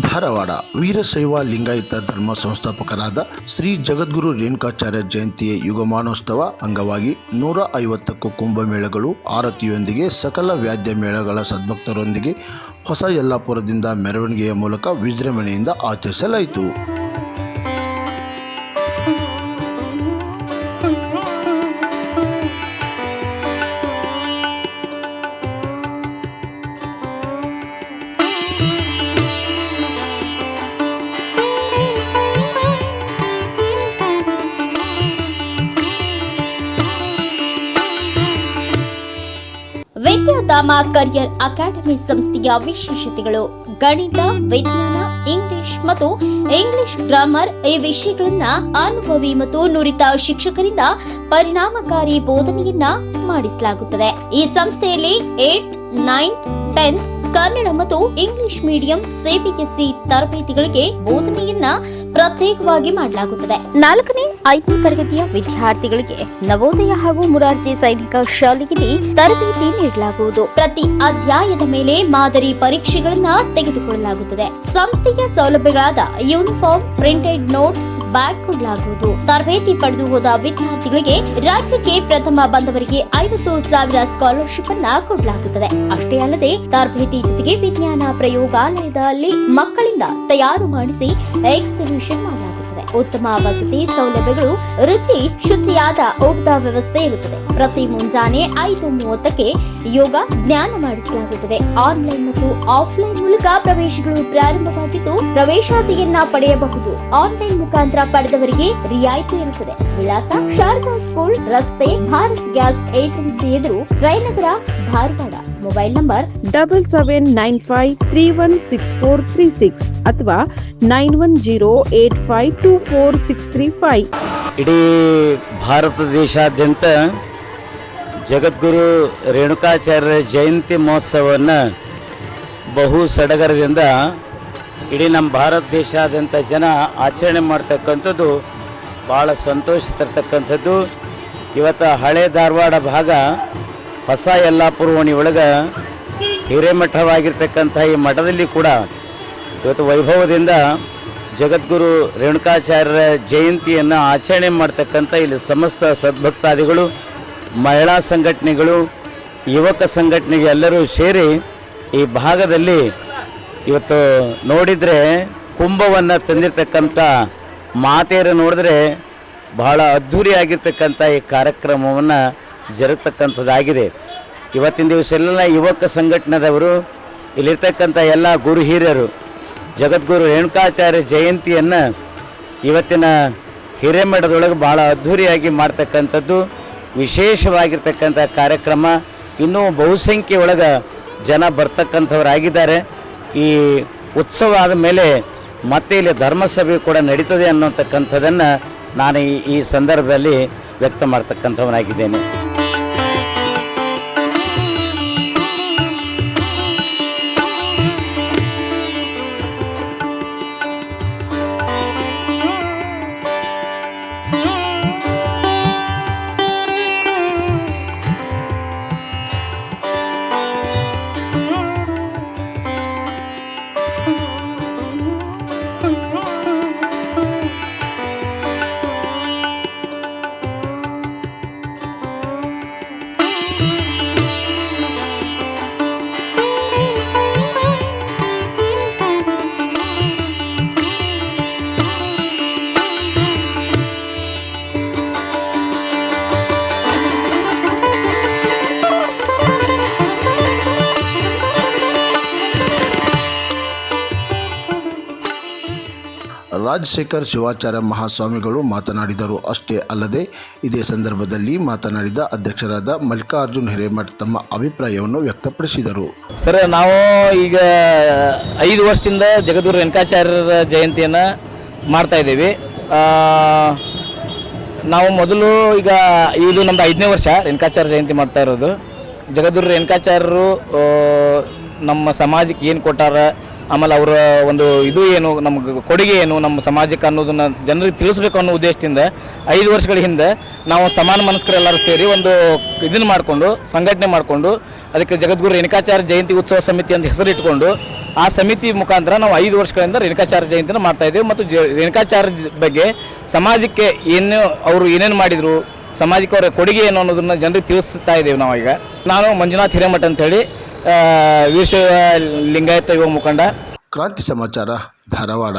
ಧಾರವಾಡ ವೀರಶೈವ ಲಿಂಗಾಯತ ಧರ್ಮ ಸಂಸ್ಥಾಪಕರಾದ ಶ್ರೀ ಜಗದ್ಗುರು ರೇಣುಕಾಚಾರ್ಯ ಜಯಂತಿಯ ಯುಗಮಾನೋತ್ಸವ ಅಂಗವಾಗಿ 150ಕ್ಕೂ ಕುಂಭಮೇಳಗಳು ಆರತಿಯೊಂದಿಗೆ ಸಕಲ ವಾದ್ಯ ಮೇಳಗಳ ಸದ್ಭಕ್ತರೊಂದಿಗೆ ಹೊಸ ಯಲ್ಲಾಪುರದಿಂದ ಮೆರವಣಿಗೆಯ ಮೂಲಕ ವಿಜೃಂಭಣೆಯಿಂದ ಆಚರಿಸಲಾಯಿತು. ವಿದ್ಯಾಧಾಮ ಕರಿಯರ್ ಅಕಾಡೆಮಿ ಸಂಸ್ಥೆಯ ವಿಶೇಷತೆಗಳು: ಗಣಿತ, ವಿಜ್ಞಾನ, ಇಂಗ್ಲಿಷ್ ಮತ್ತು ಇಂಗ್ಲಿಷ್ ಗ್ರಾಮರ್ ಈ ವಿಷಯಗಳನ್ನ ಅನುಭವಿ ಮತ್ತು ನುರಿತ ಶಿಕ್ಷಕರಿಂದ ಪರಿಣಾಮಕಾರಿ ಬೋಧನೆಯನ್ನ ಮಾಡಿಸಲಾಗುತ್ತದೆ. ಈ ಸಂಸ್ಥೆಯಲ್ಲಿ 8th, 9th, 10th ಕನ್ನಡ ಮತ್ತು ಇಂಗ್ಲಿಷ್ ಮೀಡಿಯಂ ಸಿಬಿಎಸ್ಇ ತರಬೇತಿಗಳಿಗೆ ಬೋಧನೆಯನ್ನ ಪ್ರತ್ಯೇಕವಾಗಿ ಮಾಡಲಾಗುತ್ತದೆ. 4ನೇ, 5ನೇ ತರಗತಿಯ ವಿದ್ಯಾರ್ಥಿಗಳಿಗೆ ನವೋದಯ ಹಾಗೂ ಮುರಾರ್ಜಿ ಸೈನಿಕ ಶಾಲೆಯಲ್ಲಿ ತರಬೇತಿ ನೀಡಲಾಗುವುದು. ಪ್ರತಿ ಅಧ್ಯಾಯದ ಮೇಲೆ ಮಾದರಿ ಪರೀಕ್ಷೆಗಳನ್ನ ತೆಗೆದುಕೊಳ್ಳಲಾಗುತ್ತದೆ. ಸಂಸ್ಥೆಯ ಸೌಲಭ್ಯಗಳಾದ ಯೂನಿಫಾರ್ಮ್, ಪ್ರಿಂಟೆಡ್ ನೋಟ್ಸ್, ಬ್ಯಾಗ್ ಕೊಡಲಾಗುವುದು. ತರಬೇತಿ ಪಡೆದು ಹೋದ ವಿದ್ಯಾರ್ಥಿಗಳಿಗೆ ರಾಜ್ಯಕ್ಕೆ ಪ್ರಥಮ ಬಂದವರಿಗೆ 50,000 ಸ್ಕಾಲರ್ಶಿಪ್ ಅನ್ನ ಕೊಡಲಾಗುತ್ತದೆ. ಅಷ್ಟೇ ಅಲ್ಲದೆ ತರಬೇತಿ ಜೊತೆಗೆ ವಿಜ್ಞಾನ ಪ್ರಯೋಗಾಲಯದಲ್ಲಿ ಮಕ್ಕಳಿಂದ ತಯಾರು ಮಾಡಿಸಿ ಎಕ್ಸಿಬಿಷನ್ ಮಾಡಲಾಗುತ್ತದೆ. ಉತ್ತಮ ವಸತಿ ಸೌಲಭ್ಯಗಳು, ರುಚಿ ಶುಚಿಯಾದ ಊಟದ ವ್ಯವಸ್ಥೆ ಇರುತ್ತದೆ. ಪ್ರತಿ ಮುಂಜಾನೆ 5:30ಕ್ಕೆ ಯೋಗ ಜ್ಞಾನ ಮಾಡಿಸಲಾಗುತ್ತದೆ. ಆನ್ಲೈನ್ ಮತ್ತು ಆಫ್ಲೈನ್ ಮೂಲಕ ಪ್ರವೇಶಗಳು ಪ್ರಾರಂಭವಾಗಿದ್ದು ಪ್ರವೇಶಾತಿಯನ್ನ ಪಡೆಯಬಹುದು. ಆನ್ಲೈನ್ ಮುಖಾಂತರ ಪಡೆದವರಿಗೆ ರಿಯಾಯಿತಿ ಇರುತ್ತದೆ. ವಿಳಾಸ: ಶಾರದಾ ಸ್ಕೂಲ್ ರಸ್ತೆ, ಭಾರತ್ ಗ್ಯಾಸ್ ಏಜೆನ್ಸಿ ಎದುರು, ಜಯನಗರ, ಧಾರವಾಡ. ಮೊಬೈಲ್ ನಂಬರ್ 7795316436 ಅಥವಾ 9108524635. ಇಡೀ ಭಾರತ ದೇಶಾದ್ಯಂತ ಜಗದ್ಗುರು ರೇಣುಕಾಚಾರ್ಯ ಜಯಂತಿ ಮಹೋತ್ಸವವನ್ನು ಬಹು ಸಡಗರದಿಂದ ಇಡೀ ನಮ್ಮ ಭಾರತ ದೇಶಾದ್ಯಂತ ಜನ ಆಚರಣೆ ಮಾಡ್ತಕ್ಕಂಥದ್ದು ಭಾಳ ಸಂತೋಷ ತರ್ತಕ್ಕಂಥದ್ದು. ಇವತ್ತು ಹಳೆ ಧಾರವಾಡ ಭಾಗ ಹೊಸ ಯಲ್ಲಾಪುರ ಓಣಿ ಒಳಗೆ ಹಿರೇಮಠವಾಗಿರ್ತಕ್ಕಂಥ ಈ ಮಠದಲ್ಲಿ ಕೂಡ ಇವತ್ತು ವೈಭವದಿಂದ ಜಗದ್ಗುರು ರೇಣುಕಾಚಾರ್ಯರ ಜಯಂತಿಯನ್ನು ಆಚರಣೆ ಮಾಡ್ತಕ್ಕಂಥ ಇಲ್ಲಿ ಸಮಸ್ತ ಸದ್ಭಕ್ತಾದಿಗಳು, ಮಹಿಳಾ ಸಂಘಟನೆಗಳು, ಯುವಕ ಸಂಘಟನೆಗೆ ಎಲ್ಲರೂ ಸೇರಿ ಈ ಭಾಗದಲ್ಲಿ ಇವತ್ತು ನೋಡಿದರೆ ಕುಂಭವನ್ನು ತಂದಿರತಕ್ಕಂಥ ಮಾತೆಯರು ನೋಡಿದ್ರೆ ಬಹಳ ಅದ್ಧೂರಿಯಾಗಿರ್ತಕ್ಕಂಥ ಈ ಕಾರ್ಯಕ್ರಮವನ್ನು ಜರುಗತಕ್ಕಂಥದ್ದಾಗಿದೆ. ಇವತ್ತಿನ ದಿವಸ ಎಲ್ಲ ಯುವಕ ಸಂಘಟನೆದವರು, ಇಲ್ಲಿರ್ತಕ್ಕಂಥ ಎಲ್ಲ ಗುರು ಹಿರಿಯರು ಜಗದ್ಗುರು ರೇಣುಕಾಚಾರ್ಯ ಜಯಂತಿಯನ್ನು ಇವತ್ತಿನ ಹಿರೇಮಠದೊಳಗೆ ಭಾಳ ಅದ್ಧೂರಿಯಾಗಿ ಮಾಡ್ತಕ್ಕಂಥದ್ದು ವಿಶೇಷವಾಗಿರ್ತಕ್ಕಂಥ ಕಾರ್ಯಕ್ರಮ. ಇನ್ನೂ ಬಹುಸಂಖ್ಯೆ ಒಳಗೆ ಜನ ಬರ್ತಕ್ಕಂಥವರಾಗಿದ್ದಾರೆ. ಈ ಉತ್ಸವ ಆದ ಮೇಲೆ ಮತ್ತೆ ಇಲ್ಲಿ ಧರ್ಮಸಭೆ ಕೂಡ ನಡೀತದೆ ಅನ್ನೋತಕ್ಕಂಥದ್ದನ್ನು ನಾನು ಈ ಸಂದರ್ಭದಲ್ಲಿ ವ್ಯಕ್ತ ಮಾಡ್ತಕ್ಕಂಥವನಾಗಿದ್ದೇನೆ. ರಾಜಶೇಖರ್ ಶಿವಾಚಾರ್ಯ ಮಹಾಸ್ವಾಮಿಗಳು ಮಾತನಾಡಿದರು. ಅಷ್ಟೇ ಅಲ್ಲದೆ ಇದೇ ಸಂದರ್ಭದಲ್ಲಿ ಮಾತನಾಡಿದ ಅಧ್ಯಕ್ಷರಾದ ಮಲ್ಲಿಕಾರ್ಜುನ್ ಹಿರೇಮಠ್ ತಮ್ಮ ಅಭಿಪ್ರಾಯವನ್ನು ವ್ಯಕ್ತಪಡಿಸಿದರು. ಸರ್, ನಾವು ಈಗ 5 ವರ್ಷದಿಂದ ಜಗದ್ಗುರು ರೇಣುಕಾಚಾರ್ಯರ ಜಯಂತಿಯನ್ನು ಮಾಡ್ತಾ ಇದ್ದೀವಿ. ನಾವು ಮೊದಲು ಈಗ ಇದು ನಮ್ಮದು 5ನೇ ವರ್ಷ ರೇಣುಕಾಚಾರ್ಯ ಜಯಂತಿ ಮಾಡ್ತಾ ಇರೋದು. ಜಗದ್ಗುರು ರೇಣುಕಾಚಾರ್ಯರು ನಮ್ಮ ಸಮಾಜಕ್ಕೆ ಏನು ಕೊಟ್ಟಾರ, ಆಮೇಲೆ ಅವರ ಒಂದು ಇದು ಏನು, ನಮಗೆ ಕೊಡುಗೆ ಏನು ನಮ್ಮ ಸಮಾಜಕ್ಕೆ ಅನ್ನೋದನ್ನು ಜನರಿಗೆ ತಿಳಿಸ್ಬೇಕು ಅನ್ನೋ ಉದ್ದೇಶದಿಂದ 5 ವರ್ಷಗಳ ಹಿಂದೆ ನಾವು ಸಮಾನ ಮನಸ್ಕರೆಲ್ಲರೂ ಸೇರಿ ಒಂದು ಇದನ್ನು ಮಾಡಿಕೊಂಡು ಸಂಘಟನೆ ಮಾಡಿಕೊಂಡು ಅದಕ್ಕೆ ಜಗದ್ಗುರು ರೇಣುಕಾಚಾರ್ಯ ಜಯಂತಿ ಉತ್ಸವ ಸಮಿತಿ ಅಂತ ಹೆಸರಿಟ್ಕೊಂಡು ಆ ಸಮಿತಿ ಮುಖಾಂತರ ನಾವು 5 ವರ್ಷಗಳಿಂದ ರೇಣುಕಾಚಾರ್ಯ ಜಯಂತಿನ ಮಾಡ್ತಾ ಇದ್ದೇವೆ. ಮತ್ತು ರೇಣುಕಾಚಾರ್ಯ ಬಗ್ಗೆ ಸಮಾಜಕ್ಕೆ ಏನು ಅವರು ಏನೇನು ಮಾಡಿದರು, ಸಮಾಜಕ್ಕೆ ಅವರ ಕೊಡುಗೆ ಏನು ಅನ್ನೋದನ್ನು ಜನರಿಗೆ ತಿಳಿಸ್ತಾ ಇದ್ದೇವೆ. ನಾವು ಈಗ ನಾನು ಮಂಜುನಾಥ್ ಹಿರೇಮಠ ಅಂತೇಳಿ ವೀರಶೈವ ಲಿಂಗಾಯತ ಯುವ ಮುಖಂಡ. ಕ್ರಾಂತಿ ಸಮಾಚಾರ, ಧಾರವಾಡ.